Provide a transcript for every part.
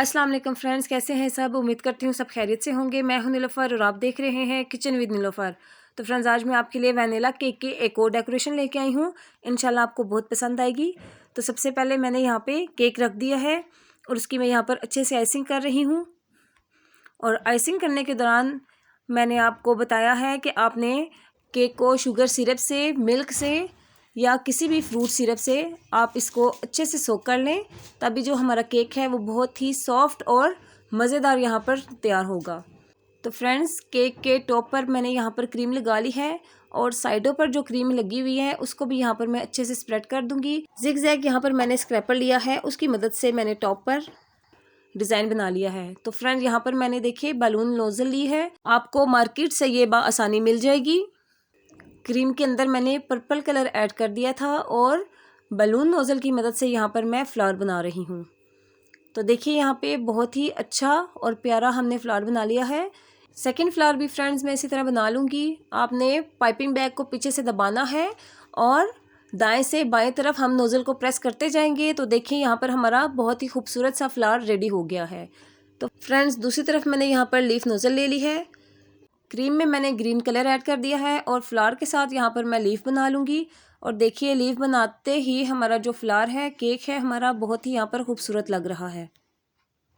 अस्सलाम वालेकुम फ्रेंड्स, कैसे हैं सब। उम्मीद करती हूँ सब खैरियत से होंगे। मैं हूं नीलोफर और आप देख रहे हैं किचन विद नीलोफर। तो फ्रेंड्स, आज मैं आपके लिए वैनिला केक की एक और डेकोरेशन लेके आई हूँ। इंशाल्लाह आपको बहुत पसंद आएगी। तो सबसे पहले मैंने यहाँ पे केक रख दिया है और उसकी मैं यहाँ पर अच्छे से आइसिंग कर रही हूँ। और आइसिंग करने के दौरान मैंने आपको बताया है कि आपने केक को शुगर सिरप से, मिल्क से या किसी भी फ्रूट सिरप से आप इसको अच्छे से सोक कर लें, तभी जो हमारा केक है वो बहुत ही सॉफ्ट और मज़ेदार यहाँ पर तैयार होगा। तो फ्रेंड्स, केक के टॉप पर मैंने यहाँ पर क्रीम लगा ली है और साइडों पर जो क्रीम लगी हुई है उसको भी यहाँ पर मैं अच्छे से स्प्रेड कर दूंगी। जिग जैग यहाँ पर मैंने स्क्रैपर लिया है, उसकी मदद से मैंने टॉप पर डिज़ाइन बना लिया है। तो फ्रेंड, यहाँ पर मैंने देखिए बलून नोजल ली है, आपको मार्केट से ये आसानी मिल जाएगी। क्रीम के अंदर मैंने पर्पल कलर ऐड कर दिया था और बलून नोज़ल की मदद से यहाँ पर मैं फ्लावर बना रही हूँ। तो देखिए यहाँ पे बहुत ही अच्छा और प्यारा हमने फ्लावर बना लिया है। सेकंड फ्लावर भी फ्रेंड्स मैं इसी तरह बना लूँगी। आपने पाइपिंग बैग को पीछे से दबाना है और दाएं से बाएं तरफ हम नोज़ल को प्रेस करते जाएंगे। तो देखिए यहाँ पर हमारा बहुत ही खूबसूरत सा फ्लावर रेडी हो गया है। तो फ्रेंड्स, दूसरी तरफ मैंने यहाँ पर लीफ नोज़ल ले ली है। क्रीम में मैंने ग्रीन कलर ऐड कर दिया है और फ्लावर के साथ यहाँ पर मैं लीफ बना लूँगी। और देखिए लीफ बनाते ही हमारा जो फ्लावर है, केक है हमारा, बहुत ही यहाँ पर खूबसूरत लग रहा है।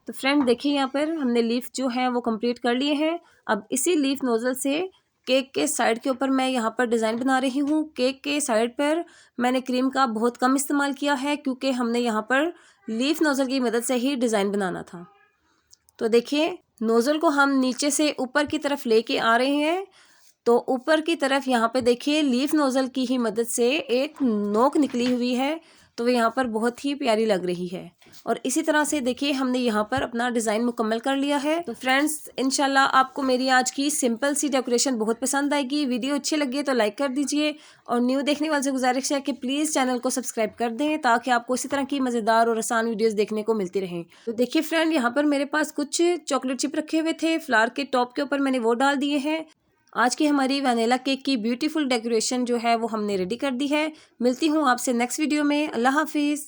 तो फ्रेंड देखिए यहाँ पर हमने लीफ जो है वो कंप्लीट कर लिए हैं। अब इसी लीफ नोज़ल से केक के साइड के ऊपर मैं यहाँ पर डिज़ाइन बना रही हूँ। केक के साइड पर मैंने क्रीम का बहुत कम इस्तेमाल किया है क्योंकि हमने यहाँ पर लीफ नोज़ल की मदद से ही डिज़ाइन बनाना था। तो देखिए नोज़ल को हम नीचे से ऊपर की तरफ लेके आ रहे हैं। तो ऊपर की तरफ यहाँ पे देखिए लीफ नोज़ल की ही मदद से एक नोक निकली हुई है, तो वो यहाँ पर बहुत ही प्यारी लग रही है। और इसी तरह से देखिए हमने यहाँ पर अपना डिज़ाइन मुकम्मल कर लिया है। तो फ्रेंड्स, इंशाल्लाह आपको मेरी आज की सिंपल सी डेकोरेशन बहुत पसंद आएगी। वीडियो अच्छी लगी तो लाइक कर दीजिए और न्यू देखने वाले से गुजारिश है कि प्लीज़ चैनल को सब्सक्राइब कर दें ताकि आपको इसी तरह की मज़ेदार और आसान वीडियोज़ देखने को मिलती रहें। तो देखिए फ्रेंड, यहाँ पर मेरे पास कुछ चॉकलेट चिप रखे हुए थे, फ्लावर के टॉप के ऊपर मैंने वो डाल दिए हैं। आज की हमारी वैनिला केक की ब्यूटीफुल डेकोरेशन जो है वो हमने रेडी कर दी है। मिलती हूँ आपसे नेक्स्ट वीडियो में। अल्लाह हाफिज़।